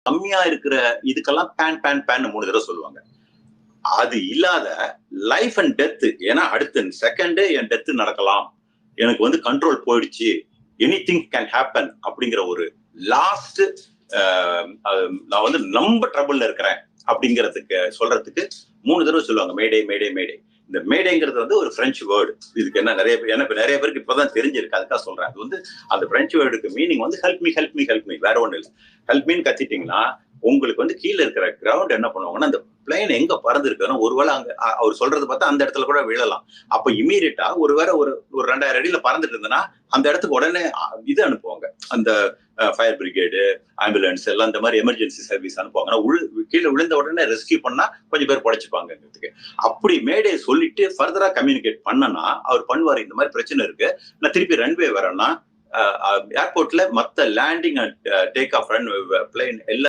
கம்மியா இருக்கிற இதுக்கெல்லாம் பேன் பேன் பேன் 3 தடவை சொல்லுவாங்க. அது இல்லாத லைஃப் அண்ட் டெத், ஏன்னா அடுத்த செகண்டே என் டெத் நடக்கலாம், எனக்கு வந்து கண்ட்ரோல் போயிடுச்சு, எனிதிங் கேன் ஹேப்பன் அப்படிங்கிற ஒரு லாஸ்ட் நான் வந்து ரொம்ப ட்ரபிள்ல இருக்கிறேன் அப்படிங்கிறதுக்கு சொல்றதுக்கு 3 தடவை சொல்லுவாங்க மேடே மேடே மேடே. இந்த மேடைங்கிறது வந்து ஒரு பிரெஞ்சு வேர்டு. இதுக்கு என்ன நிறைய பேருக்கு இப்பதான் தெரிஞ்சிருக்கு, அதுக்காக சொல்றேன். அது வந்து அந்த பிரெஞ்சு வேர்டுக்கு மீனிங் வந்து help me help me help me, வேற ஒண்ணு இல்லை. ஹெல்ப் மீன்னு கத்திட்டீங்கன்னா உங்களுக்கு வந்து கீழே இருக்கிற கிரவுண்ட் என்ன பண்ணுவாங்கன்னா, அந்த பிளேன் எங்க பறந்து இருக்குன்னா ஒருவேளை அங்க அவர் சொல்றது பார்த்தா அந்த இடத்துல கூட விழலாம். அப்ப இமீடியட்டா ஒருவேளை ஒரு 2000 அடியில பறந்துட்டு இருந்ததுன்னா அந்த இடத்துக்கு உடனே இது அனுப்புவாங்க. அந்த ஃபயர் பிரிகேடு, ஆம்புலன்ஸ் எல்லாம் இந்த மாதிரி எமர்ஜென்சி சர்வீஸ் அனுப்புவாங்க. கீழே விழுந்த உடனே ரெஸ்கியூ பண்ணா கொஞ்சம் பேர் படைச்சுப்பாங்கிறதுக்கு. அப்படி மேடே சொல்லிட்டு ஃபர்தரா கம்யூனிகேட் பண்ணனா அவர் பண்ணுவாரு, இந்த மாதிரி பிரச்சனை இருக்கு, நான் திருப்பி ரன்வே வரேன்னா ஏர்போர்ட்ல மத்த landing and take off run plane எல்லாம்